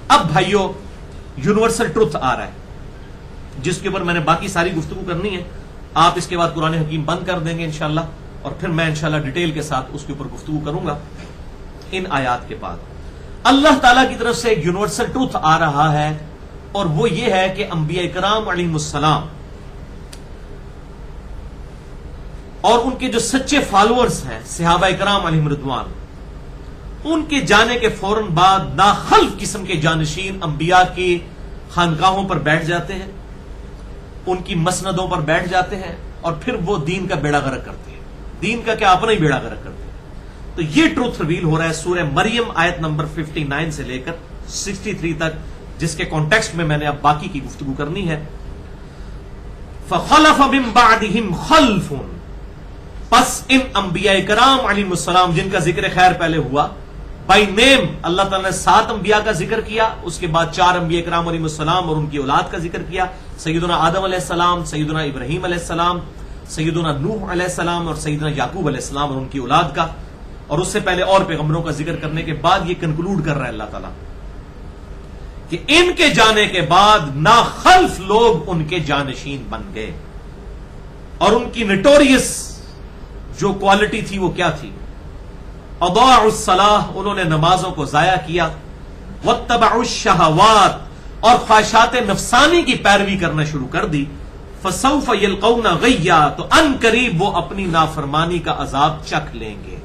اب بھائیو universal truth آ رہا ہے جس کے اوپر میں نے باقی ساری گفتگو کرنی ہے. آپ اس کے بعد قرآن حکیم بند کر دیں گے انشاءاللہ, اور پھر میں انشاءاللہ ڈیٹیل کے ساتھ اس کے اوپر گفتگو کروں گا. ان آیات کے بعد اللہ تعالیٰ کی طرف سے ایک یونیورسل ٹروتھ آ رہا ہے, اور وہ یہ ہے کہ انبیاء کرام علیہم السلام اور ان کے جو سچے فالوورز ہیں صحابہ کرام علیہم رضوان, ان کے جانے کے فوراً بعد ناخلف قسم کے جانشین انبیاء کی خانقاہوں پر بیٹھ جاتے ہیں, ان کی مسندوں پر بیٹھ جاتے ہیں, اور پھر وہ دین کا بیڑا غرق کرتے ہیں. دین کا کیا, اپنا ہی بیڑا غرق کرتے ہیں. تو یہ ٹروتھ ریویل ہو رہا ہے سورہ مریم آیت نمبر 59 سے لے کر 63 تک, جس کے کانٹیکسٹ میں نے اب باقی کی گفتگو کرنی ہے. فخلف من بعدہم خلف, پس ان انبیاء کرام علیہم السلام جن کا ذکر خیر پہلے ہوا بائی نیم, اللہ تعالیٰ نے 7 انبیاء کا ذکر کیا, اس کے بعد 4 انبیاء کرام علیہم السلام اور ان کی اولاد کا ذکر کیا, سیدنا آدم علیہ السلام, سیدنا ابراہیم علیہ السلام, سیدنا نوح علیہ السلام اور سیدنا یعقوب علیہ السلام اور ان کی اولاد کا, اور اس سے پہلے اور پیغمبروں کا ذکر کرنے کے بعد یہ کنکلوڈ کر رہا ہے اللہ تعالیٰ کہ ان کے جانے کے بعد ناخلف لوگ ان کے جانشین بن گئے. اور ان کی نٹوریس جو کوالٹی تھی وہ کیا تھی؟ اضاعوا الصلاۃ, انہوں نے نمازوں کو ضائع کیا, واتبعوا الشہوات, اور خواہشات نفسانی کی پیروی کرنا شروع کر دی. فسوف یلقون غیا, تو ان قریب وہ اپنی نافرمانی کا عذاب چکھ لیں گے.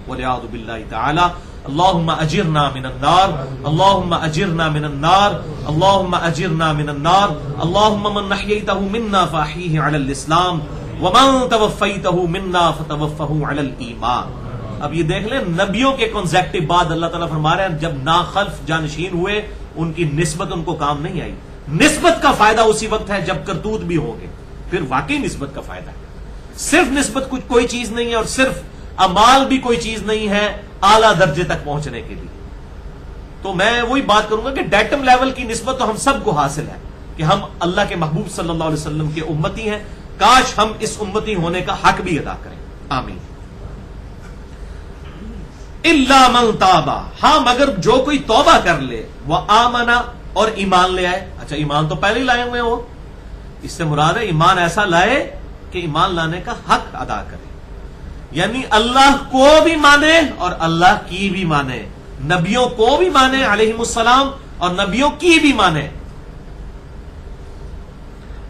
والعیاذ باللہ تعالی. اللہم اجرنا من النار, اللہم اجرنا من النار, اللہم اجرنا من النار. اللہم من احییتہ منا فاحیہ علی الاسلام, ومن توفیتہ منا فتوفہ علی الایمان. اب یہ دیکھ لیں نبیوں کے کنزیکٹو بعد اللہ تعالیٰ فرما رہے ہیں جب ناخلف جانشین ہوئے ان کی نسبت ان کو کام نہیں آئی. نسبت کا فائدہ اسی وقت ہے جب کرتوت بھی ہوں گے, پھر واقعی نسبت کا فائدہ ہے. صرف نسبت کچھ کوئی چیز نہیں ہے, اور صرف امال بھی کوئی چیز نہیں ہے اعلیٰ درجے تک پہنچنے کے لیے. تو میں وہی بات کروں گا کہ ڈیٹم لیول کی نسبت تو ہم سب کو حاصل ہے کہ ہم اللہ کے محبوب صلی اللہ علیہ وسلم کے امتی ہیں. کاش ہم اس امتی ہونے کا حق بھی ادا کریں. آمین. الا من تابا, ہاں مگر جو کوئی توبہ کر لے, وہ آمنا, اور ایمان لے آئے. اچھا ایمان تو پہلے ہی لائے ہوئے ہو, اس سے مراد ہے ایمان ایسا لائے کہ ایمان لانے کا حق ادا کرے, یعنی اللہ کو بھی مانے اور اللہ کی بھی مانے, نبیوں کو بھی مانے علیہم السلام اور نبیوں کی بھی مانے.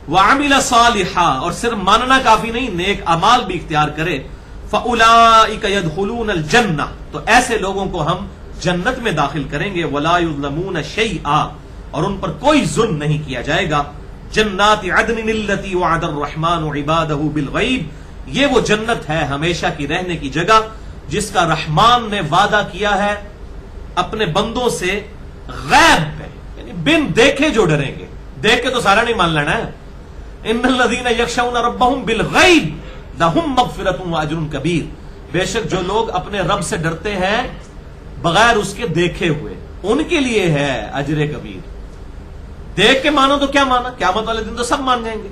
وعمل صالحا, اور صرف ماننا کافی نہیں, نیک اعمال بھی اختیار کرے. فاولئک يدخلون الجنہ, تو ایسے لوگوں کو ہم جنت میں داخل کریں گے. ولا یظلمون شیئا, اور ان پر کوئی ظلم نہیں کیا جائے گا. جنات عدن التی وعد الرحمن عبادہ بالغیب, یہ وہ جنت ہے ہمیشہ کی رہنے کی جگہ جس کا رحمان نے وعدہ کیا ہے اپنے بندوں سے غیب پہ, یعنی بن دیکھے جو ڈریں گے. دیکھ کے تو سارا نہیں مان لینا ہے. ان الذین یخشون ربهم بالغیب لہم مغفرۃ واجر کبیر, بے شک جو لوگ اپنے رب سے ڈرتے ہیں بغیر اس کے دیکھے ہوئے ان کے لیے ہے اجر کبیر. دیکھ کے مانو تو کیا مانا, قیامت والے دن تو سب مان جائیں گے.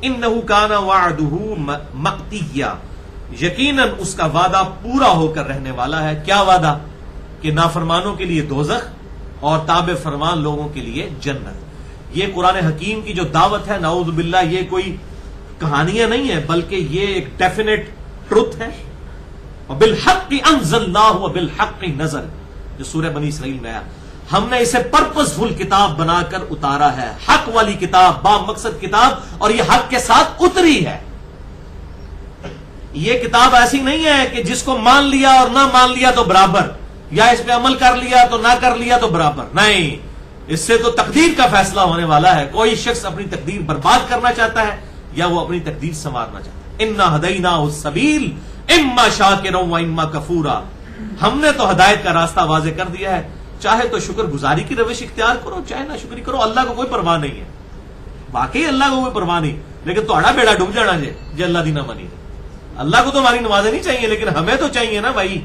انہ کان وعدہ مأتیا, یقیناً اس کا وعدہ پورا ہو کر رہنے والا ہے. کیا وعدہ؟ کہ نافرمانوں کے لیے دوزخ اور تابع فرمان لوگوں کے لیے جنت. یہ قرآن حکیم کی جو دعوت ہے نعوذ باللہ یہ کوئی کہانیاں نہیں ہے بلکہ یہ ایک ڈیفینیٹ ٹروتھ ہے. وبالحق انزلناہ وبالحق نزل, جو سورہ بنی اسرائیل میں آیا, ہم نے اسے پرپز فل کتاب بنا کر اتارا ہے, حق والی کتاب, با مقصد کتاب, اور یہ حق کے ساتھ اتری ہے. یہ کتاب ایسی نہیں ہے کہ جس کو مان لیا اور نہ مان لیا تو برابر, یا اس پہ عمل کر لیا تو نہ کر لیا تو برابر. نہیں, اس سے تو تقدیر کا فیصلہ ہونے والا ہے. کوئی شخص اپنی تقدیر برباد کرنا چاہتا ہے یا وہ اپنی تقدیر سنوارنا چاہتا ہے. انا ہدیناہ السبیل اما شاکرا و اما کفورا, ہم نے تو ہدایت کا راستہ واضح کر دیا ہے, چاہے تو شکر گزاری کی روش اختیار کرو چاہے نہ شکری کرو. اللہ کو کوئی پرواہ نہیں ہے, واقعی اللہ کو کوئی پرواہ نہیں, لیکن تھوڑا بیڑا ڈوب جانا جی اللہ دی نہ منی. اللہ کو تو ہماری نمازیں نہیں چاہیے لیکن ہمیں تو چاہیے نا بھائی,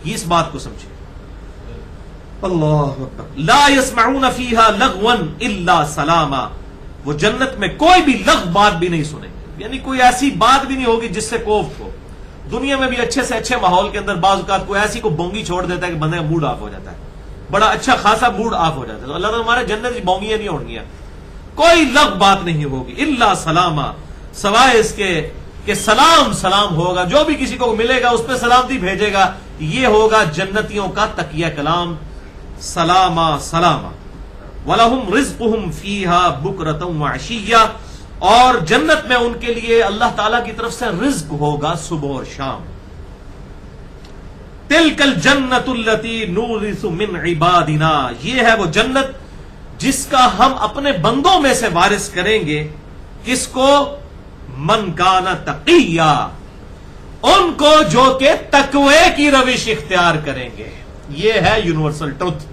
اس بات کو سمجھے. اللہ اکبر. لا يسمعون فیہا لغوا الا سلاما, وہ جنت میں کوئی بھی لغو بات بھی نہیں سنیں گے, یعنی کوئی ایسی بات بھی نہیں ہوگی جس سے کوفت ہو. دنیا میں بھی اچھے سے اچھے ماحول کے اندر بعض اوقات کوئی ایسی کو بونگی چھوڑ دیتا ہے کہ بندے کا موڈ آف ہو جاتا ہے, بڑا اچھا خاصا موڈ آف ہو جاتا ہے. تو اللہ تعالیٰ ہمارے جنت کی بونگیاں نہیں اڑنگیاں, کوئی لغو بات نہیں ہوگی, الا سلاما, سوائے اس کے کہ سلام سلام ہوگا, جو بھی کسی کو ملے گا اس پہ سلامتی بھیجے گا. یہ ہوگا جنتیوں کا تقیہ کلام, سلاما سلاما. وَلَهُمْ رِزْقُهُمْ فِيهَا بُكْرَةً وَعَشِيًّا, اور جنت میں ان کے لیے اللہ تعالیٰ کی طرف سے رزق ہوگا صبح اور شام. تِلْكَ الْجَنَّةُ الَّتِي نُورِثُ مِنْ عِبَادِنَا, یہ ہے وہ جنت جس کا ہم اپنے بندوں میں سے وارث کریں گے. کس کو؟ من کان تقیہ, ان کو جو کہ تقوی کی روش اختیار کریں گے. یہ ہے یونیورسل ٹروتھ.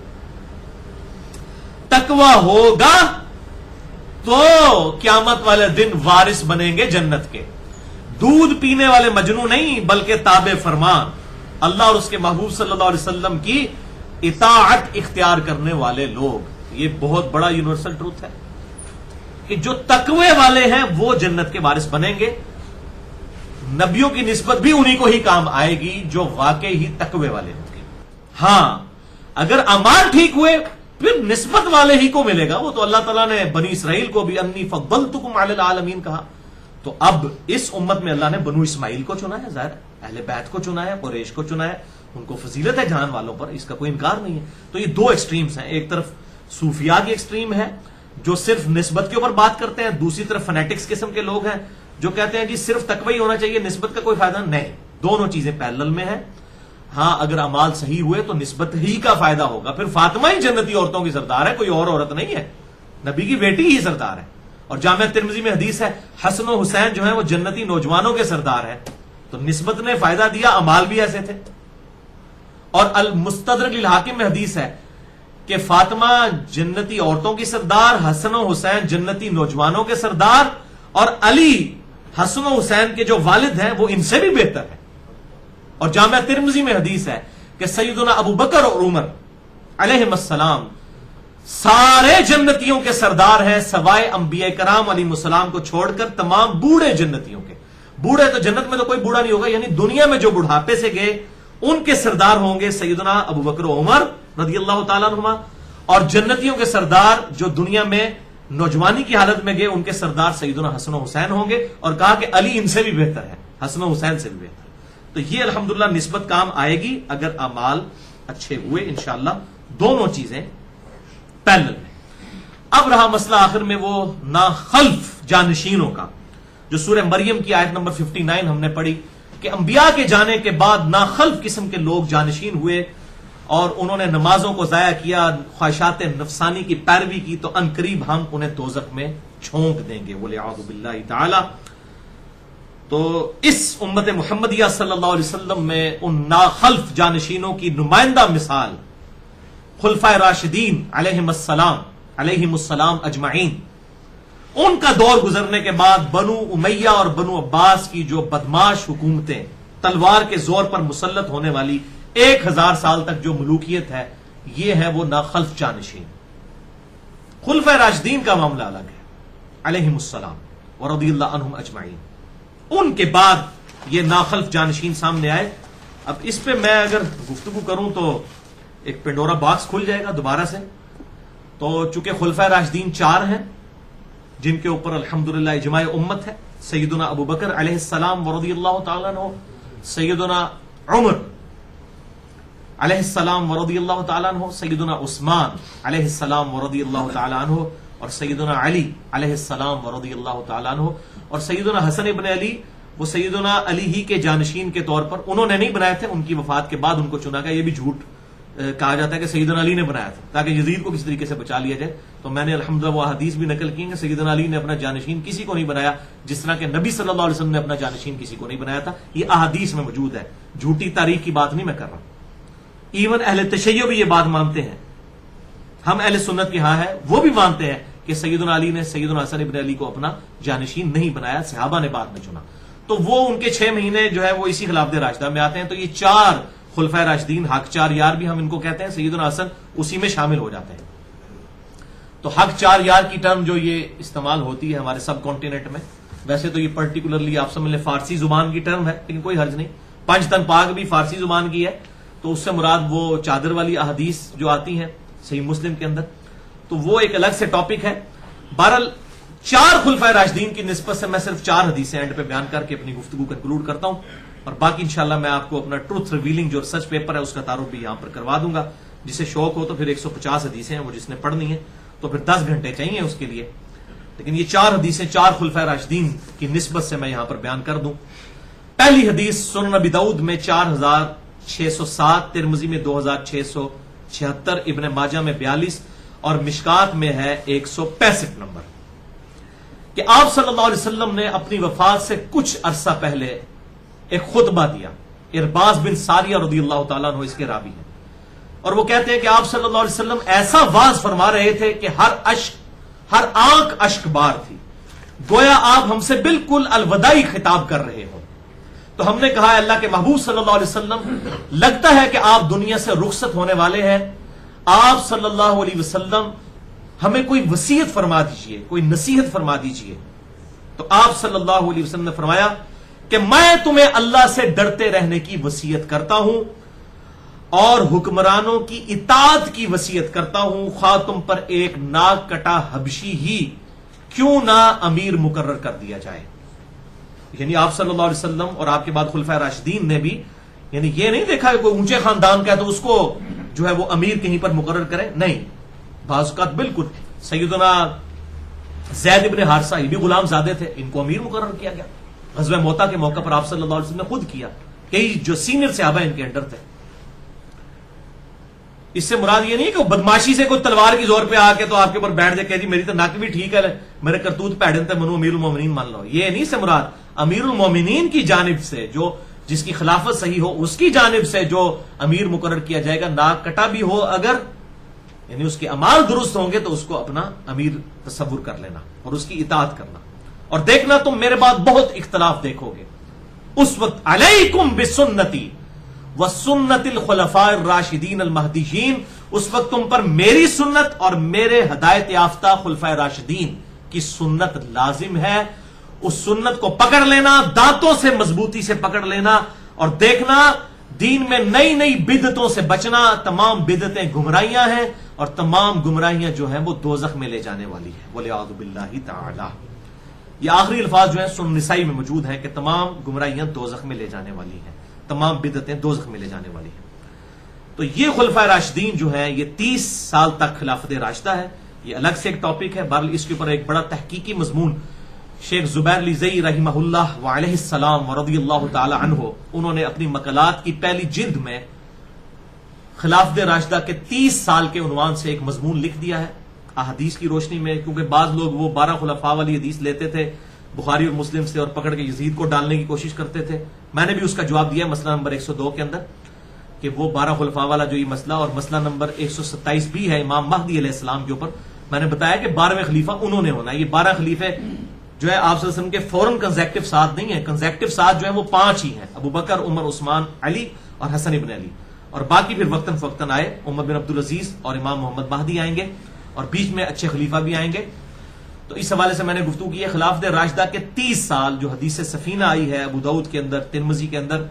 تقوی ہوگا تو قیامت والے دن وارث بنیں گے جنت کے. دودھ پینے والے مجنو نہیں, بلکہ تابع فرمان, اللہ اور اس کے محبوب صلی اللہ علیہ وسلم کی اطاعت اختیار کرنے والے لوگ. یہ بہت بڑا یونیورسل ٹروتھ ہے کہ جو تقوی والے ہیں وہ جنت کے وارث بنیں گے. نبیوں کی نسبت بھی انہی کو ہی کام آئے گی جو واقعی ہی تقوی والے ہوں گے. ہاں اگر اعمال ٹھیک ہوئے پھر نسبت والے ہی کو ملے گا. وہ تو اللہ تعالیٰ نے بنی اسرائیل کو بھی انی فضلتکم علی العالمین کہا. تو اب اس امت میں اللہ نے بنو اسماعیل کو چنا ہے, ظاہر اہل بیت کو چنا ہے, قریش کو چنا ہے, ان کو فضیلت ہے جان والوں پر, اس کا کوئی انکار نہیں ہے. تو یہ دو ایکسٹریمز ہیں, ایک طرف صوفیاء کی ایکسٹریم ہے جو صرف نسبت کے اوپر بات کرتے ہیں, دوسری طرف فنیٹکس قسم کے لوگ ہیں جو کہتے ہیں جی صرف تقوی ہونا چاہیے, نسبت کا کوئی فائدہ نہیں. دونوں چیزیں پیرلل میں ہیں. ہاں اگر اعمال صحیح ہوئے تو نسبت ہی کا فائدہ ہوگا. پھر فاطمہ ہی جنتی عورتوں کی سردار ہے, کوئی اور عورت نہیں ہے, نبی کی بیٹی ہی سردار ہے. اور جامع ترمذی میں حدیث ہے حسن و حسین جو ہیں وہ جنتی نوجوانوں کے سردار ہیں. تو نسبت نے فائدہ دیا, اعمال بھی ایسے تھے. اور المستدرک للحاکم میں حدیث ہے کہ فاطمہ جنتی عورتوں کی سردار, حسن و حسین جنتی نوجوانوں کے سردار, اور علی حسن و حسین کے جو والد ہیں وہ ان سے بھی بہتر ہے. اور جامع ترمذی میں حدیث ہے کہ سیدنا ابو بکر اور عمر علیہم السلام سارے جنتیوں کے سردار ہیں سوائے انبیاء کرام علیہم السلام کو چھوڑ کر تمام بوڑھے جنتیوں کے. بوڑھے تو جنت میں تو کوئی بوڑھا نہیں ہوگا, یعنی دنیا میں جو بڑھاپے سے گئے ان کے سردار ہوں گے سیدنا ابو بکر و عمر رضی اللہ تعالیٰ عنہما, اور جنتیوں کے سردار جو دنیا میں نوجوانی کی حالت میں گئے ان کے سردار سیدنا حسن و حسین ہوں گے. اور کہا کہ علی ان سے بھی بہتر ہے, حسن و حسین سے بھی بہتر. تو یہ الحمدللہ نسبت کام آئے گی اگر اعمال اچھے ہوئے انشاءاللہ. دونوں چیزیں پیرلل میں. اب رہا مسئلہ آخر میں وہ ناخلف جانشینوں کا, جو سورہ مریم کی آیت نمبر 59 ہم نے پڑھی کہ انبیاء کے جانے کے بعد ناخلف قسم کے لوگ جانشین ہوئے اور انہوں نے نمازوں کو ضائع کیا, خواہشات نفسانی کی پیروی کی, تو عنقریب ہم انہیں دوزخ میں چھونک دیں گے والعیاذ باللہ تعالی. تو اس امت محمدیہ صلی اللہ علیہ وسلم میں ان ناخلف جانشینوں کی نمائندہ مثال خلفائے راشدین علیہم السلام اجمعین. ان کا دور گزرنے کے بعد بنو امیہ اور بنو عباس کی جو بدماش حکومتیں, تلوار کے زور پر مسلط ہونے والی 1000 سال تک جو ملوکیت ہے, یہ ہے وہ ناخلف جانشین. خلفائے راشدین کا معاملہ الگ ہے علیہم السلام ورضی اللہ عنہم اجمعین. ان کے بعد یہ ناخلف جانشین سامنے آئے. اب اس پہ میں اگر گفتگو کروں تو ایک پنڈورا باکس کھل جائے گا دوبارہ سے. تو چونکہ خلفائے راشدین 4 ہیں جن کے اوپر الحمدللہ اجماع امت ہے, سیدنا ابو بکر علیہ السلام ورضی اللہ تعالیٰ عنہ, سیدنا عمر علیہ السلام ورضی اللہ تعالیٰ عنہ, سیدنا عثمان علیہ السلام ورضی اللہ تعالیٰ عنہ, اور سیدنا علی علیہ السلام ورضی اللہ تعالیٰ عنہ. اور سیدنا حسن ابن علی وہ سیدنا علی ہی کے جانشین کے طور پر انہوں نے نہیں بنائے تھے, ان کی وفات کے بعد ان کو چنا گیا. یہ بھی جھوٹ کہا جاتا ہے کہ سیدنا علی نے بنایا تھا تاکہ یزید کو کسی طریقے سے بچا لیا جائے. تو میں نے الحمدللہ وہ حدیث بھی نقل کی کہ سیدنا علی نے اپنا جانشین کسی کو نہیں بنایا, جس طرح کہ نبی صلی اللہ علیہ وسلم نے اپنا جانشین کسی کو نہیں بنایا تھا. یہ احادیث میں موجود ہے, جھوٹی تاریخ کی بات نہیں میں کر رہا. ایون اہل تشیع بھی یہ بات مانتے ہیں, ہم اہل سنت کے ہاں ہے وہ بھی مانتے ہیں کہ سیدنا علی نے سیدنا حسن ابن علی کو اپنا جانشین نہیں بنایا, صحابہ نے بعد میں چنا. تو وہ ان کے 6 مہینے جو ہے وہ اسی خلافت راشدہ میں آتے ہیں. تو یہ 4 خلفائے راشدین, حق 4 یار بھی ہم ان کو کہتے ہیں, سیدنا حسن اسی میں شامل ہو جاتے ہیں. تو حق 4 یار کی ٹرم جو یہ استعمال ہوتی ہے ہمارے سب کانٹیننٹ میں, ویسے تو یہ پرٹیکولرلی آپ سمجھ لیں فارسی زبان کی ٹرم ہے, لیکن کوئی حرج نہیں. 5 تن پاک بھی فارسی زبان کی ہے, تو اس سے مراد وہ چادر والی احادیث جو آتی ہیں صحیح مسلم کے اندر، تو وہ ایک الگ سے ٹاپک ہے. بہرحال 4 خلفائے راشدین کی نسبت سے میں صرف 4 حدیثیں اینڈ پہ بیان کر کے اپنی گفتگو کنکلوڈ کرتا ہوں، اور باقی انشاءاللہ میں آپ کو اپنا ٹروتھ ریویلنگ جو ریسرچ پیپر ہے اس کا تعارف بھی یہاں پر کروا دوں گا. جسے شوق ہو تو پھر 150 حدیثیں ہیں وہ جس نے پڑھنی ہیں تو پھر 10 گھنٹے چاہیے اس کے لیے، لیکن یہ 4 حدیثیں 4 خلفائے راشدین کی نسبت سے میں یہاں پر بیان کر دوں. پہلی حدیث سنن ابی داؤد میں 4607، ترمذی میں 2676، ابن ماجہ میں 42 اور مشکات میں ہے 165 نمبر، کہ آپ صلی اللہ علیہ وسلم نے اپنی وفات سے کچھ عرصہ پہلے ایک خطبہ دیا. ارباز بن ساریہ رضی اللہ تعالیٰ عنہ اس کے راوی ہیں، اور وہ کہتے ہیں کہ آپ صلی اللہ علیہ وسلم ایسا واز فرما رہے تھے کہ ہر آنکھ اشک بار تھی، گویا آپ ہم سے بالکل الوداعی خطاب کر رہے ہوں. تو ہم نے کہا اللہ کے محبوب صلی اللہ علیہ وسلم، لگتا ہے کہ آپ دنیا سے رخصت ہونے والے ہیں، آپ صلی اللہ علیہ وسلم ہمیں کوئی وصیت فرما دیجئے، کوئی نصیحت فرما دیجئے. تو آپ صلی اللہ علیہ وسلم نے فرمایا کہ میں تمہیں اللہ سے ڈرتے رہنے کی وصیت کرتا ہوں اور حکمرانوں کی اطاعت کی وصیت کرتا ہوں، خواہ تم پر ایک ناک کٹا حبشی ہی کیوں نہ امیر مقرر کر دیا جائے. یعنی آپ صلی اللہ علیہ وسلم اور آپ کے بعد خلفائے راشدین نے بھی یعنی یہ نہیں دیکھا کہ کوئی اونچے خاندان کا ہے تو اس کو جو ہے وہ امیر کہیں پر مقرر کرے، نہیں، بعض اوقات بالکل سیدنا زید ابن حارثہ یہ بھی غلام زادے تھے، ان کو امیر مقرر کیا گیا. غزوہ موتا کے موقع پر آپ صلی اللہ علیہ وسلم نے خود کیا، کئی جو سینئر صحابہ ان کے انڈر تھے. اس سے مراد یہ نہیں کہ بدماشی سے کوئی تلوار کی زور پہ آ کے تو آپ کے اوپر بیٹھ جائے کہ جی میری تو ناک بھی ٹھیک ہے، میرے کرتوت پیڑن تھے، منو امیر المومنین مان لو. یہ نہیں سے مراد امیر المومنین کی جانب سے جو جس کی خلافت صحیح ہو اس کی جانب سے جو امیر مقرر کیا جائے گا، ناک کٹا بھی ہو اگر، یعنی اس کے اعمال درست ہوں گے تو اس کو اپنا امیر تصور کر لینا اور اس کی اطاعت کرنا. اور دیکھنا تم میرے بعد بہت اختلاف دیکھو گے، اس وقت علیکم بسنتی وسنت الخلفاء الراشدین المہدیین، اس وقت تم پر میری سنت اور میرے ہدایت یافتہ خلفائے راشدین کی سنت لازم ہے. اس سنت کو پکڑ لینا، دانتوں سے مضبوطی سے پکڑ لینا، اور دیکھنا دین میں نئی نئی بدعتوں سے بچنا. تمام بدعتیں گمراہیاں ہیں اور تمام گمراہیاں جو ہیں وہ دوزخ میں لے جانے والی ہیں، وَلِعَاذُ بِاللَّهِ تعالی. یہ آخری الفاظ جو ہیں سنن نسائی میں موجود ہیں کہ تمام گمراہیاں دوزخ میں لے جانے والی ہیں، تمام بدعتیں دوزخ میں لے جانے والی ہیں. تو یہ خلفائے راشدین جو ہیں یہ 30 سال تک خلافت راشدہ ہے. یہ الگ سے ایک ٹاپک ہے، بہرحال اس کے اوپر ایک بڑا تحقیقی مضمون شیخ زبیر علی زئی رحمہ اللہ وعلیہ السلام ورضی اللہ تعالی عنہ، انہوں نے اپنی مقالات کی پہلی جلد میں خلافت راشدہ کے 30 سال کے عنوان سے ایک مضمون لکھ دیا ہے احادیث کی روشنی میں. کیونکہ بعض لوگ وہ 12 خلفاء والی حدیث لیتے تھے بخاری اور مسلم سے اور پکڑ کے یزید کو ڈالنے کی کوشش کرتے تھے. میں نے بھی اس کا جواب دیا مسئلہ نمبر 102 کے اندر کہ وہ 12 خلفاء والا جو یہ مسئلہ، اور مسئلہ نمبر 127 بھی ہے امام مہدی علیہ السلام کے اوپر. میں نے بتایا کہ 12ویں خلیفہ انہوں نے ہونا ہے. یہ 12 خلیفے جو ہے آپ صلی اللہ علیہ وسلم کے فوراً کنزیکٹو ساتھ نہیں ہے، کنزیکٹو ساتھ جو ہے وہ 5 ہی ہیں، ابو بکر، عمر، عثمان، علی اور حسن ابن علی. اور باقی پھر وقتاً فوقتاً آئے، عمر بن عبدالعزیز اور امام محمد مہدی آئیں گے، اور بیچ میں اچھے خلیفہ بھی آئیں گے. تو اس حوالے سے میں نے گفتگو کی ہے خلافت راشدہ کے 30 سال جو حدیث سفینہ آئی ہے ابو داؤد کے اندر، ترمذی کے اندر،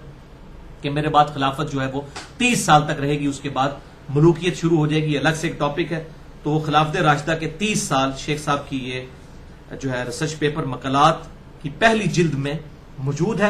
کہ میرے بعد خلافت جو ہے وہ 30 سال تک رہے گی، اس کے بعد ملوکیت شروع ہو جائے گی. یہ الگ سے ایک ٹاپک ہے. تو وہ خلافت راشدہ کے 30 سال شیخ صاحب کی یہ جو ہے ریسرچ پیپر مقالات کی پہلی جلد میں موجود ہے.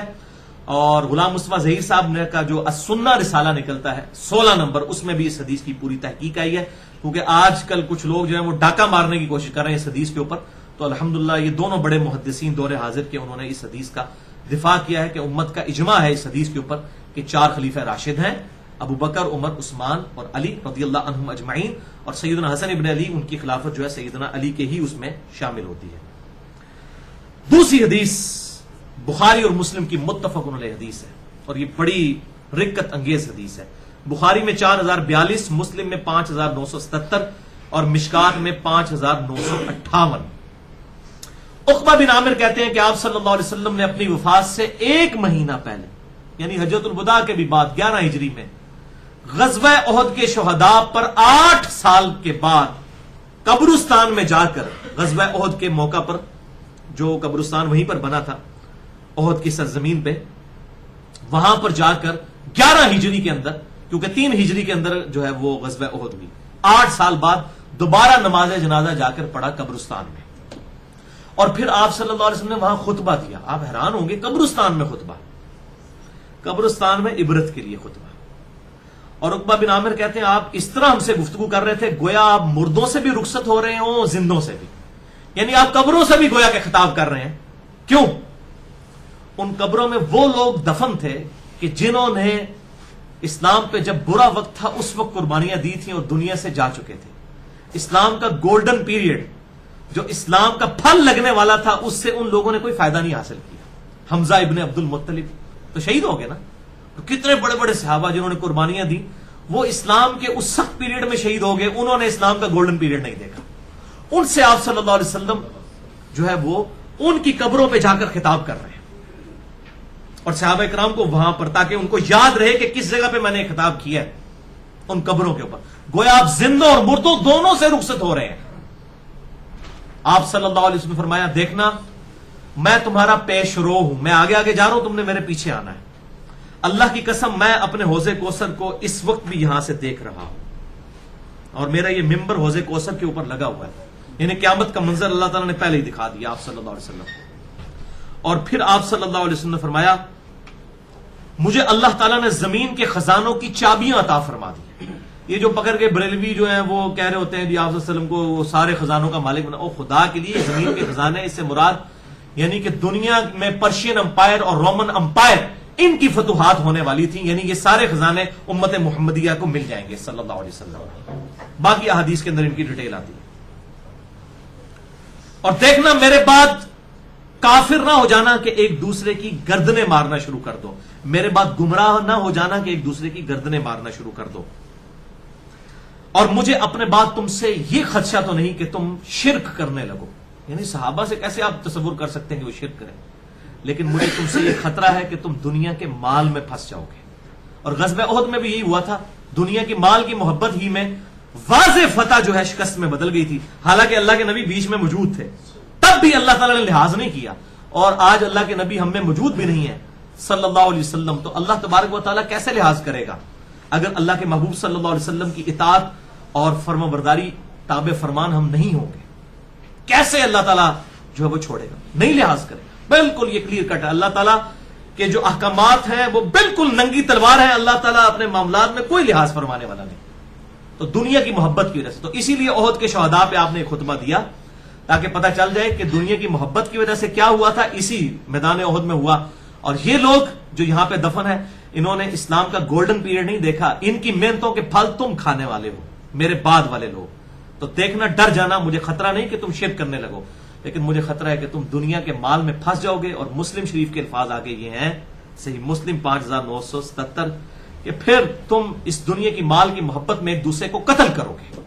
اور غلام مصطفیٰ ظہیر صاحب نے کا جو السنہ رسالہ نکلتا ہے 16 نمبر، اس میں بھی اس حدیث کی پوری تحقیق آئی ہے. کیونکہ آج کل کچھ لوگ جو ہیں وہ ڈاکہ مارنے کی کوشش کر رہے ہیں اس حدیث کے اوپر. تو الحمدللہ یہ دونوں بڑے محدثین دور حاضر کے انہوں نے اس حدیث کا دفاع کیا ہے کہ امت کا اجماع ہے اس حدیث کے اوپر کہ 4 خلیفہ راشد ہیں، ابو بکر، عمر، عثمان اور علی رضی اللہ عنہم اجمعین. اور سیدنا حسن ابن علی، ان کی خلافت جو ہے سیدنا علی کے ہی اس میں شامل ہوتی ہے. دوسری حدیث بخاری اور مسلم کی متفق علیہ حدیث ہے، اور یہ بڑی رکت انگیز حدیث ہے. بخاری میں 4042، مسلم میں 5977 اور مشکات میں 5958. عقبہ بن عامر کہتے ہیں کہ آپ صلی اللہ علیہ وسلم نے اپنی وفات سے 1 مہینہ پہلے، یعنی حجۃ الوداع کے بھی بعد 11 ہجری میں، غزوہ احد کے شہداء پر 8 سال کے بعد قبرستان میں جا کر، غزوہ احد کے موقع پر جو قبرستان وہیں پر بنا تھا احد کی سرزمین پہ، وہاں پر جا کر 11 ہجری کے اندر کیونکہ 3 ہجری کے اندر جو ہے وہ غزوہ احد ہوئی. 8 سال بعد دوبارہ نماز جنازہ جا کر پڑھا قبرستان میں. اور پھر آپ صلی اللہ علیہ وسلم نے وہاں خطبہ دیا. آپ حیران ہوں گے، قبرستان میں خطبہ، قبرستان میں عبرت کے لیے خطبہ. اور عقبہ بن عامر کہتے ہیں آپ اس طرح ہم سے گفتگو کر رہے تھے گویا آپ مردوں سے بھی رخصت ہو رہے ہوں، زندوں سے بھی، یعنی آپ قبروں سے بھی گویا کہ خطاب کر رہے ہیں. کیوں؟ ان قبروں میں وہ لوگ دفن تھے کہ جنہوں نے اسلام پہ جب برا وقت تھا اس وقت قربانیاں دی تھیں اور دنیا سے جا چکے تھے. اسلام کا گولڈن پیریڈ جو اسلام کا پھل لگنے والا تھا اس سے ان لوگوں نے کوئی فائدہ نہیں حاصل کیا. حمزہ ابن عبد المطلب تو شہید ہو گئے نا. تو کتنے بڑے بڑے صحابہ جنہوں نے قربانیاں دی وہ اسلام کے اس سخت پیریڈ میں شہید ہو گئے، انہوں نے اسلام کا گولڈن پیریڈ نہیں دیکھا. ان سے آپ صلی اللہ علیہ وسلم جو ہے وہ ان کی قبروں پہ جا کر خطاب کر رہے ہیں اور صحابہ کرام کو وہاں پر، تاکہ ان کو یاد رہے کہ کس جگہ پہ میں نے خطاب کیا ہے، ان قبروں کے اوپر. گویا آپ زندوں اور مردوں دونوں سے رخصت ہو رہے ہیں. آپ صلی اللہ علیہ وسلم نے فرمایا دیکھنا میں تمہارا پیش رو ہوں، میں آگے آگے جا رہا ہوں، تم نے میرے پیچھے آنا ہے. اللہ کی قسم میں اپنے حوض کوثر کو اس وقت بھی یہاں سے دیکھ رہا ہوں اور میرا یہ ممبر حوض کوثر کے اوپر لگا ہوا ہے. یعنی قیامت کا منظر اللہ تعالیٰ نے پہلے ہی دکھا دیا آپ صلی اللہ علیہ وسلم کو. اور پھر آپ صلی اللہ علیہ وسلم نے فرمایا مجھے اللہ تعالیٰ نے زمین کے خزانوں کی چابیاں عطا فرما دی. یہ جو پکڑ کے بریلوی جو ہیں وہ کہہ رہے ہوتے ہیں جی آپ صلی اللہ علیہ وسلم کو وہ سارے خزانوں کا مالک بنا. او خدا کے لیے زمین کے خزانے، اس سے مراد یعنی کہ دنیا میں پرشین امپائر اور رومن امپائر ان کی فتوحات ہونے والی تھیں، یعنی یہ سارے خزانے امت محمدیہ کو مل جائیں گے صلی اللہ علیہ وسلم. باقی احادیث کے اندر ان کی ڈیٹیل آتی ہے. اور دیکھنا میرے بعد کافر نہ ہو جانا کہ ایک دوسرے کی گردنیں مارنا شروع کر دو، میرے بعد گمراہ نہ ہو جانا کہ ایک دوسرے کی گردنیں مارنا شروع کر دو. اور مجھے اپنے بعد تم سے یہ خدشہ تو نہیں کہ تم شرک کرنے لگو. یعنی صحابہ سے کیسے آپ تصور کر سکتے ہیں کہ وہ شرک کریں، لیکن مجھے تم سے یہ خطرہ ہے کہ تم دنیا کے مال میں پھنس جاؤ گے. اور غزوہ احد میں بھی یہی ہوا تھا، دنیا کی مال کی محبت ہی میں واضح فتح جو ہے شکست میں بدل گئی تھی. حالانکہ اللہ کے نبی بیچ میں موجود تھے، تب بھی اللہ تعالیٰ نے لحاظ نہیں کیا. اور آج اللہ کے نبی ہم میں موجود بھی نہیں ہے صلی اللہ علیہ وسلم، تو اللہ تبارک و تعالیٰ کیسے لحاظ کرے گا اگر اللہ کے محبوب صلی اللہ علیہ وسلم کی اطاعت اور فرما برداری تابع فرمان ہم نہیں ہوں گے؟ کیسے اللہ تعالیٰ جو ہے وہ چھوڑے گا؟ نہیں لحاظ کرے گا. بالکل یہ کلیئر کٹ ہے. اللہ تعالیٰ کے جو احکامات ہیں وہ بالکل ننگی تلوار ہیں. اللہ تعالیٰ اپنے معاملات میں کوئی لحاظ فرمانے والا نہیں. تو دنیا کی محبت کی وجہ سے، تو اسی لیے احد کے شہداء پہ آپ نے ایک خطبہ دیا تاکہ پتہ چل جائے کہ دنیا کی محبت کی وجہ سے کیا ہوا تھا، اسی میدان احد میں ہوا. اور یہ لوگ جو یہاں پہ دفن ہیں انہوں نے اسلام کا گولڈن پیریڈ نہیں دیکھا. ان کی محنتوں کے پھل تم کھانے والے ہو میرے بعد والے لوگ. تو دیکھنا ڈر جانا، مجھے خطرہ نہیں کہ تم شرک کرنے لگو، لیکن مجھے خطرہ ہے کہ تم دنیا کے مال میں پھنس جاؤ گے. اور مسلم شریف کے الفاظ آگے یہ ہیں، صحیح مسلم 5977، کہ پھر تم اس دنیا کی مال کی محبت میں ایک دوسرے کو قتل کرو گے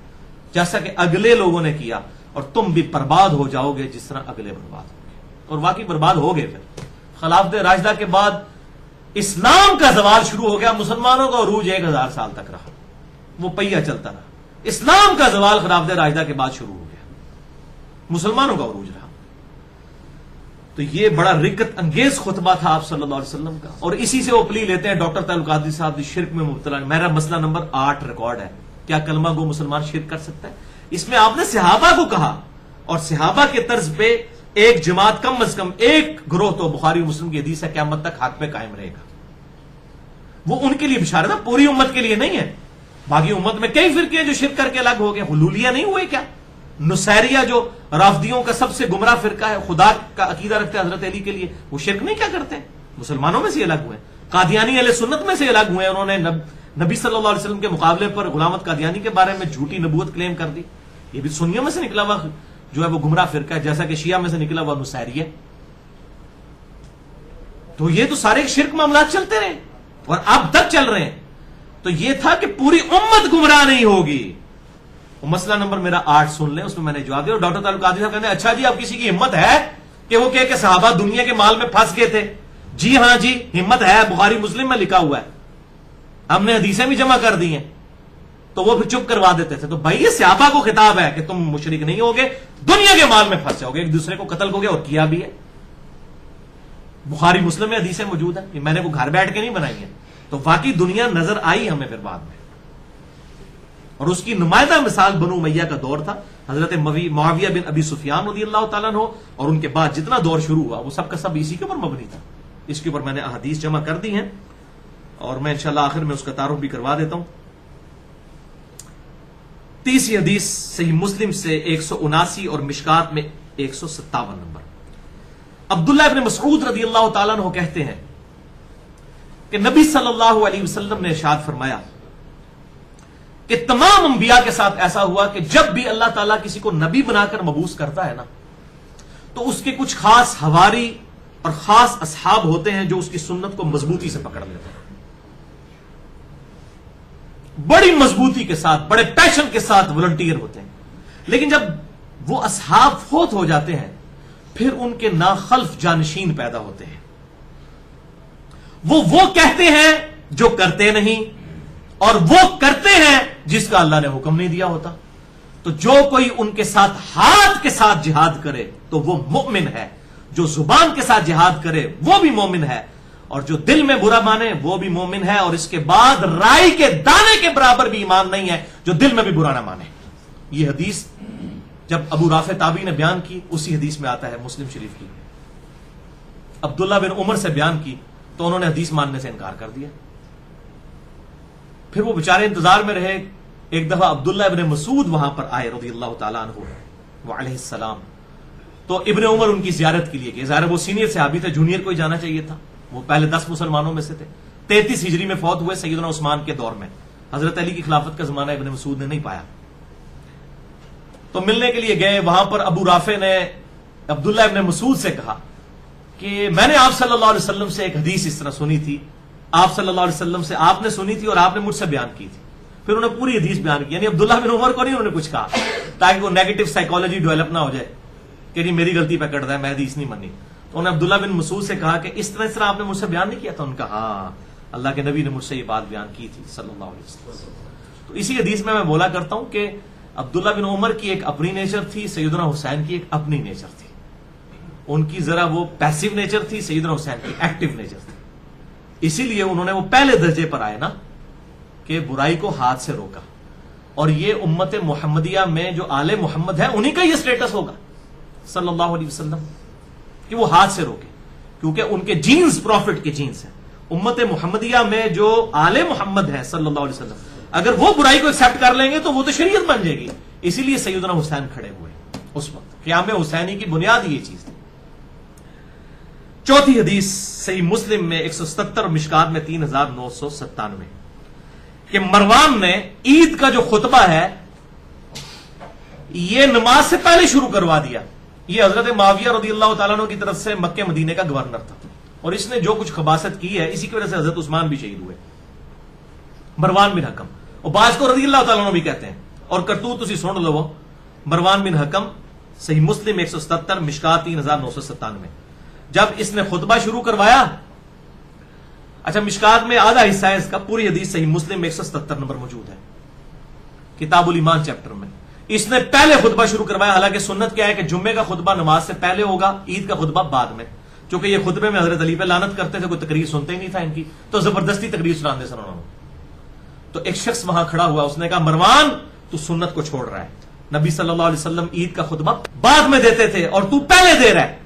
جیسا کہ اگلے لوگوں نے کیا، اور تم بھی برباد ہو جاؤ گے جس طرح اگلے برباد ہو گے. اور واقعی برباد ہو گئے. پھر خلافت راشدہ کے بعد اسلام کا زوال شروع ہو گیا. مسلمانوں کا عروج 1000 سال تک رہا، وہ پہیہ چلتا رہا. اسلام کا زوال خلافت راشدہ کے بعد شروع ہو گیا، مسلمانوں کا عروج رہا. تو یہ بڑا رکت انگیز خطبہ تھا آپ صلی اللہ علیہ وسلم کا. اور اسی سے وہ پلی لیتے ہیں ڈاکٹر طاہر القادری صاحب شرک میں مبتلا. میرا مسئلہ نمبر 8 ریکارڈ ہے، کیا کلمہ گو مسلمان شرک کر سکتا ہے؟ اس میں آپ نے صحابہ کو کہا، اور صحابہ کے طرز پہ ایک جماعت کم از کم ایک گروہ تو بخاری و مسلم کی حدیث ہے قیامت تک حق پہ قائم رہے گا. وہ ان کے لیے بشارت ہے، پوری امت کے لیے نہیں ہے. باقی امت میں کئی فرقے ہیں جو شرک کر کے الگ ہو گئے. حلولیہ نہیں ہوئے کیا؟ نصیریہ جو رافضیوں کا سب سے گمراہ فرقہ ہے، خدا کا عقیدہ رکھتے ہیں حضرت علی کے لیے، وہ شرک نہیں کیا کرتے؟ مسلمانوں میں سے الگ ہوئے. قادیانی اہل سنت میں سے الگ ہوئے، انہوں نے نبی صلی اللہ علیہ وسلم کے مقابلے پر غلامت قادیانی کے بارے میں جھوٹی نبوت کلیم کر دی. یہ بھی سنیوں میں سے نکلا ہوا جو ہے وہ گمراہ فرقہ ہے، جیسا کہ شیعہ میں سے نکلا ہوا نصیریہ. تو یہ تو سارے شرک معاملات چلتے رہے اور اب تک چل رہے ہیں. تو یہ تھا کہ پوری امت گمراہ نہیں ہوگی. مسئلہ نمبر میرا 8 سن لیں، اس میں نے جواب دیا. اور ڈاکٹر طاہر القادری صاحب کہتے ہیں اچھا جی اب کسی کی ہمت ہے کہ وہ کہ صحابہ دنیا کے مال میں پھنس گئے تھے؟ جی ہاں جی ہمت ہے، بخاری مسلم میں لکھا ہوا ہے، ہم نے حدیثیں بھی جمع کر دی ہیں. تو وہ پھر چپ کروا دیتے تھے. تو بھائی یہ صحابہ کو خطاب ہے کہ تم مشرک نہیں ہوگے، دنیا کے مال میں پھنس جاؤ گے، ایک دوسرے کو قتل کرو گے. اور کیا بھی ہے، بخاری مسلم میں حدیثیں موجود ہیں، میں نے وہ گھر بیٹھ کے نہیں بنائی ہیں. تو واقعی دنیا نظر آئی ہمیں پھر بعد میں، اور اس کی نمائندہ مثال بنو امیہ کا دور تھا، حضرت معاویہ بن ابی سفیان رضی اللہ تعالیٰ عنہ، اور ان کے بعد جتنا دور شروع ہوا وہ سب کا سب اسی کے اوپر مبنی تھا. اس کے اوپر میں نے احادیث جمع کر دی ہیں، اور میں انشاءاللہ آخر میں اس کا تعارف بھی کروا دیتا ہوں. 30 حدیث صحیح مسلم سے 179 اور مشکات میں 157 نمبر. عبداللہ ابن مسعود رضی اللہ تعالیٰ عنہ کہتے ہیں کہ نبی صلی اللہ علیہ وسلم نے ارشاد فرمایا کہ تمام انبیاء کے ساتھ ایسا ہوا کہ جب بھی اللہ تعالیٰ کسی کو نبی بنا کر مبعوث کرتا ہے نا، تو اس کے کچھ خاص حواری اور خاص اصحاب ہوتے ہیں جو اس کی سنت کو مضبوطی سے پکڑ لیتے ہیں، بڑی مضبوطی کے ساتھ، بڑے پیشن کے ساتھ والنٹیئر ہوتے ہیں. لیکن جب وہ اصحاب فوت ہو جاتے ہیں پھر ان کے ناخلف جانشین پیدا ہوتے ہیں. وہ کہتے ہیں جو کرتے نہیں، اور وہ کرتے ہیں جس کا اللہ نے حکم نہیں دیا ہوتا. تو جو کوئی ان کے ساتھ ہاتھ کے ساتھ جہاد کرے تو وہ مومن ہے، جو زبان کے ساتھ جہاد کرے وہ بھی مومن ہے، اور جو دل میں برا مانے وہ بھی مومن ہے، اور اس کے بعد رائی کے دانے کے برابر بھی ایمان نہیں ہے جو دل میں بھی برا نہ مانے. یہ حدیث جب ابو رافع تابعی نے بیان کی، اسی حدیث میں آتا ہے مسلم شریف کی. عبداللہ بن عمر سے بیان کی تو انہوں نے حدیث ماننے سے انکار کر دیا. پھر وہ بیچارے انتظار میں رہے. ایک دفعہ عبداللہ ابن مسعود وہاں پر آئے رضی اللہ تعالیٰ عنہ وعلیہ السلام. تو ابن عمر ان کی زیارت کے لیے گئے. ظاہر وہ سینئر صحابی تھے، جونیئر کو ہی جانا چاہیے تھا. وہ پہلے 10 مسلمانوں میں سے تھے. 33 ہجری میں فوت ہوئے سیدنا عثمان کے دور میں. حضرت علی کی خلافت کا زمانہ ابن مسعود نے نہیں پایا. تو ملنے کے لیے گئے. وہاں پر ابو رافع نے عبداللہ ابن مسعود سے کہا کہ میں نے آپ صلی اللہ علیہ وسلم سے ایک حدیث اس طرح سنی تھی، آپ صلی اللہ علیہ وسلم سے آپ نے سنی تھی اور آپ نے مجھ سے بیان کی تھی. پھر انہوں نے پوری حدیث بیان کی. یعنی عبداللہ بن عمر کو نہیں انہوں نے کچھ کہا تاکہ وہ نیگیٹو سائیکالوجی ڈیولپ نہ ہو جائے کہ نہیں میری غلطی پکڑ رہا ہے، میں حدیث نہیں مانی. تو انہوں نے عبداللہ بن مسعود سے کہا کہ اس طرح آپ نے مجھ سے بیان نہیں کیا تھا. ان کا ہاں، اللہ کے نبی نے مجھ سے یہ بات بیان کی تھی صلی اللہ علیہ وسلم. تو اسی حدیث میں بولا کرتا ہوں کہ عبداللہ بن عمر کی ایک اپنی نیچر تھی، سیدنا حسین کی ایک اپنی نیچر تھی. ان کی ذرا وہ پیسیو نیچر تھی، سیدنا حسین کی ایکٹیو نیچر تھی. اسی لیے انہوں نے وہ پہلے درجے پر آئے نا کہ برائی کو ہاتھ سے روکا. اور یہ امت محمدیہ میں جو آل محمد ہے انہی کا یہ سٹیٹس ہوگا صلی اللہ علیہ وسلم کہ وہ ہاتھ سے روکے، کیونکہ ان کے جینز پروفٹ کے جینز ہیں. امت محمدیہ میں جو آل محمد ہے صلی اللہ علیہ وسلم، اگر وہ برائی کو ایکسپٹ کر لیں گے تو وہ تو شریعت بن جائے گی. اسی لیے سیدنا حسین کھڑے ہوئے اس وقت. قیام حسینی کی بنیاد یہ چیز تھی. چوتھی حدیث صحیح مسلم میں 177 اور مشکات میں 3997 کہ مروان نے عید کا جو خطبہ ہے یہ نماز سے پہلے شروع کروا دیا. یہ حضرت معاویہ رضی اللہ تعالیٰ عنہ کی طرف سے مکہ مدینے کا گورنر تھا، اور اس نے جو کچھ خباثت کی ہے اسی کی وجہ سے حضرت عثمان بھی شہید ہوئے. مروان بن حکم، اور بعض کو رضی اللہ تعالیٰ عنہ بھی کہتے ہیں، اور کرتوت اسی سن لو. مروان بن حکم صحیح مسلم 177 مشکات 3997 جب اس نے خطبہ شروع کروایا. اچھا مشکات میں آدھا حصہ ہے اس کا، پوری حدیث صحیح مسلم میں 177 نمبر موجود ہے کتاب الایمان چیپٹر میں. اس نے پہلے خطبہ شروع کروایا. حالانکہ سنت کیا ہے کہ جمعے کا خطبہ نماز سے پہلے ہوگا، عید کا خطبہ بعد میں. چونکہ یہ خطبے میں حضرت علی پہ لعنت کرتے تھے، کوئی تقریر سنتے ہی نہیں تھا ان کی، تو زبردستی تقریر سناتے سن انہوں نے. تو ایک شخص وہاں کھڑا ہوا، اس نے کہا مروان تو سنت کو چھوڑ رہا ہے. نبی صلی اللہ علیہ وسلم عید کا خطبہ بعد میں دیتے تھے اور تو پہلے دے رہا ہے.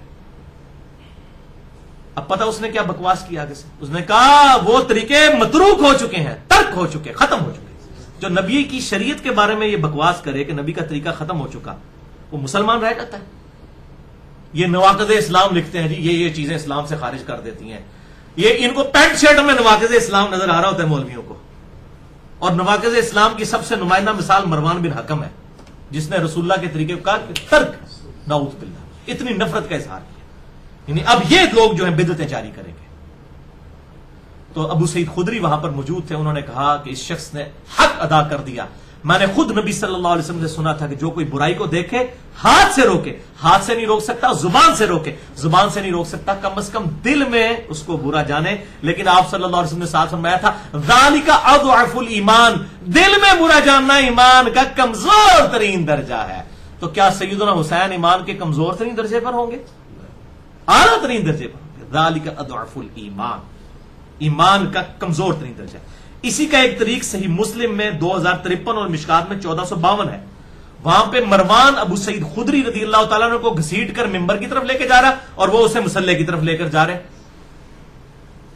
اب پتہ اس نے کیا بکواس کی آگے سے. اس نے کہا وہ طریقے متروک ہو چکے ہیں، ترک ہو چکے، ختم ہو چکے. جو نبی کی شریعت کے بارے میں یہ بکواس کرے کہ نبی کا طریقہ ختم ہو چکا، وہ مسلمان رہ جاتا ہے. یہ نواقض اسلام لکھتے ہیں جی یہ چیزیں اسلام سے خارج کر دیتی ہیں. یہ ان کو پینٹ شرٹ میں نواقض اسلام نظر آ رہا ہوتا ہے مولویوں کو. اور نواقض اسلام کی سب سے نمائندہ مثال مروان بن حکم ہے، جس نے رسول اللہ کے طریقے کا ترک، نعوذ باللہ، اتنی نفرت کا اظہار کیا. یعنی اب یہ لوگ جو ہیں بدعتیں جاری کریں گے. تو ابو سعید خدری وہاں پر موجود تھے. انہوں نے کہا کہ اس شخص نے حق ادا کر دیا. میں نے خود نبی صلی اللہ علیہ وسلم سے سنا تھا کہ جو کوئی برائی کو دیکھے ہاتھ سے روکے. ہاتھ سے نہیں روک سکتا، زبان سے روکے. زبان سے نہیں روک سکتا، کم از کم دل میں اس کو برا جانے. لیکن آپ صلی اللہ علیہ وسلم نے ساتھ فرمایا تھا ذالک اضعف الایمان، دل میں برا جاننا ایمان کا کمزور ترین درجہ ہے. تو کیا سیدنا حسین ایمان کے کمزور ترین درجے پر ہوں گے؟ اعلیٰ ترین درجے پر. ذالک اضعف الایمان. ایمان کا کمزور ترین درجہ. اسی کا ایک طریق صحیح مسلم میں 2053 اور مشکات میں 1452 ہے. وہاں پہ مروان ابو سعید خدری رضی اللہ تعالیٰ عنہ کو گھسیٹ کر ممبر کی طرف لے کے جا رہا اور وہ اسے مصلی کی طرف لے کر جا رہے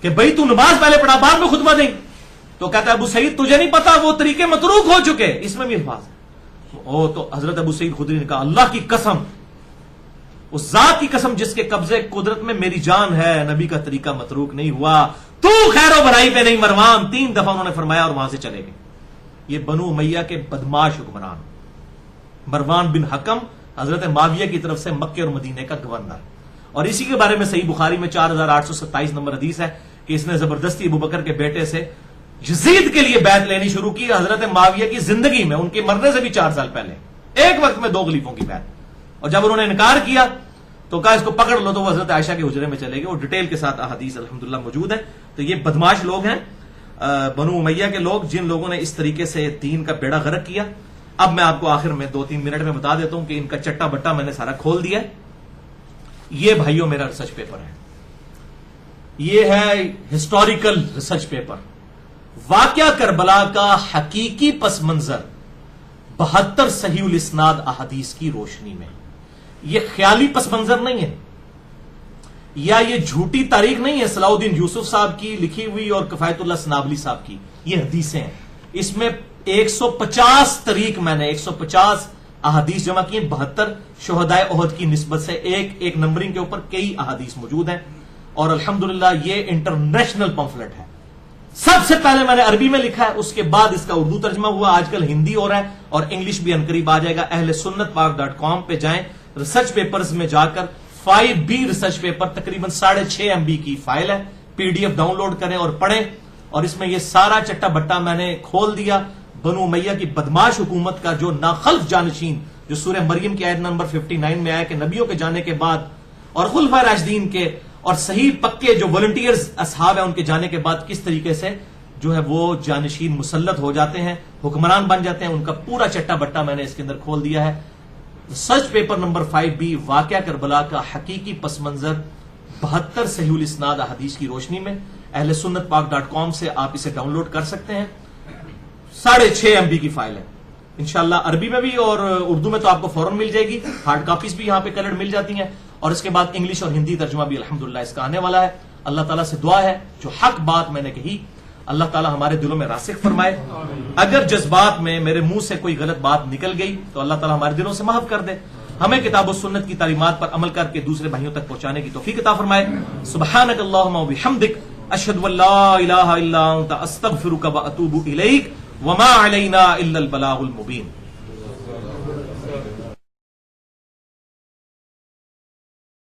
کہ بھائی تو نماز پہلے پڑھا بعد میں خطبہ دیں. تو کہتا ہے ابو سعید تجھے نہیں پتا وہ طریقے متروک ہو چکے. اس میں بھی الفاظ ہے. تو حضرت ابو سعید خدری نے کہا اللہ کی قسم, اس ذات کی قسم جس کے قبضے قدرت میں میری جان ہے, نبی کا طریقہ متروک نہیں ہوا. تو خیر و بھلائی پہ نہیں مروان. 3 دفعہ انہوں نے فرمایا اور وہاں سے چلے گئے. یہ بنو امیہ کے بدماش حکمران مروان بن حکم حضرت معاویہ کی طرف سے مکے اور مدینے کا گورنر. اور اسی کے بارے میں صحیح بخاری میں 4827 نمبر حدیث ہے کہ اس نے زبردستی ابو بکر کے بیٹے سے یزید کے لیے بیعت لینی شروع کی حضرت معاویہ کی زندگی میں, ان کے مرنے سے بھی 4 سال پہلے, ایک وقت میں 2 خلیفوں کی بیعت. اور جب انہوں نے انکار کیا تو کہا اس کو پکڑ لو, تو وہ حضرت عائشہ کے حجرے میں چلے گئے. اور ڈیٹیل کے ساتھ احادیث الحمدللہ موجود ہے. تو یہ بدماش لوگ ہیں بنو امیہ کے لوگ, جن لوگوں نے اس طریقے سے دین کا بیڑا غرق کیا. اب میں آپ کو آخر میں 2-3 منٹ میں بتا دیتا ہوں کہ ان کا چٹا بٹا میں نے سارا کھول دیا. یہ بھائیوں میرا ریسرچ پیپر ہے. یہ ہے ہسٹوریکل ریسرچ پیپر. واقعہ کربلا کا حقیقی پس منظر 72 صحیح الاسناد احادیث کی روشنی میں. یہ خیالی پس منظر نہیں ہے یا یہ جھوٹی تاریخ نہیں ہے صلاح الدین یوسف صاحب کی لکھی ہوئی اور کفایت اللہ سنابلی صاحب کی. یہ حدیثیں ہیں. اس میں 150 طریق میں نے 150 احادیث جمع کی. 72 شہدائے احد کی نسبت سے ایک نمبرنگ کے اوپر کئی احادیث موجود ہیں. اور الحمدللہ یہ انٹرنیشنل پمفلٹ ہے. سب سے پہلے میں نے عربی میں لکھا ہے, اس کے بعد اس کا اردو ترجمہ ہوا, آج کل ہندی ہو رہا ہے اور انگلش بھی عنقریب آ جائے گا. اہل سنت پاک.com پہ جائیں, ریسرچ پیپرز میں جا کر 5B ریسرچ پیپر تقریباً 6.5 MB کی فائل ہے, PDF ڈاؤن لوڈ کریں اور پڑھیں. اور اس میں یہ سارا چٹا بٹا میں نے کھول دیا. بنو امیہ کی بدماش حکومت کا جو ناخلف جانشین, جو سورہ مریم کی آیت نمبر 59 میں آیا کہ نبیوں کے جانے کے بعد اور خلفائے راشدین کے اور صحیح پکے جو والنٹیئرز اصحاب ہیں ان کے جانے کے بعد کس طریقے سے جو ہے وہ جانشین مسلط ہو جاتے ہیں, حکمران بن جاتے ہیں, ان کا پورا چٹا بٹا میں نے اس کے اندر کھول دیا ہے. سرچ پیپر نمبر 5B واقعہ کربلا کا حقیقی پس منظر 72 صحیح الاسناد احادیث کی روشنی میں. اہل سنت پاک.com سے آپ اسے ڈاؤن لوڈ کر سکتے ہیں. 6.5 MB کی فائل ہے. انشاءاللہ عربی میں بھی اور اردو میں تو آپ کو فوراً مل جائے گی. ہارڈ کاپیز بھی یہاں پہ کلرڈ مل جاتی ہیں. اور اس کے بعد انگلش اور ہندی ترجمہ بھی الحمدللہ اس کا آنے والا ہے. اللہ تعالیٰ سے دعا ہے جو حق بات میں نے کہی اللہ تعالیٰ ہمارے دلوں میں راسخ فرمائے. اگر جذبات میں میرے منہ سے کوئی غلط بات نکل گئی تو اللہ تعالیٰ ہمارے دلوں سے محو کر دے. ہمیں کتاب و سنت کی تعلیمات پر عمل کر کے دوسرے بھائیوں تک پہنچانے کی توفیق عطا فرمائے. سبحانک اللہم و بحمدک اشہد ان لا الہ الا انت استغفرک و اتوب الیک وما علینا الا البلاغ المبین.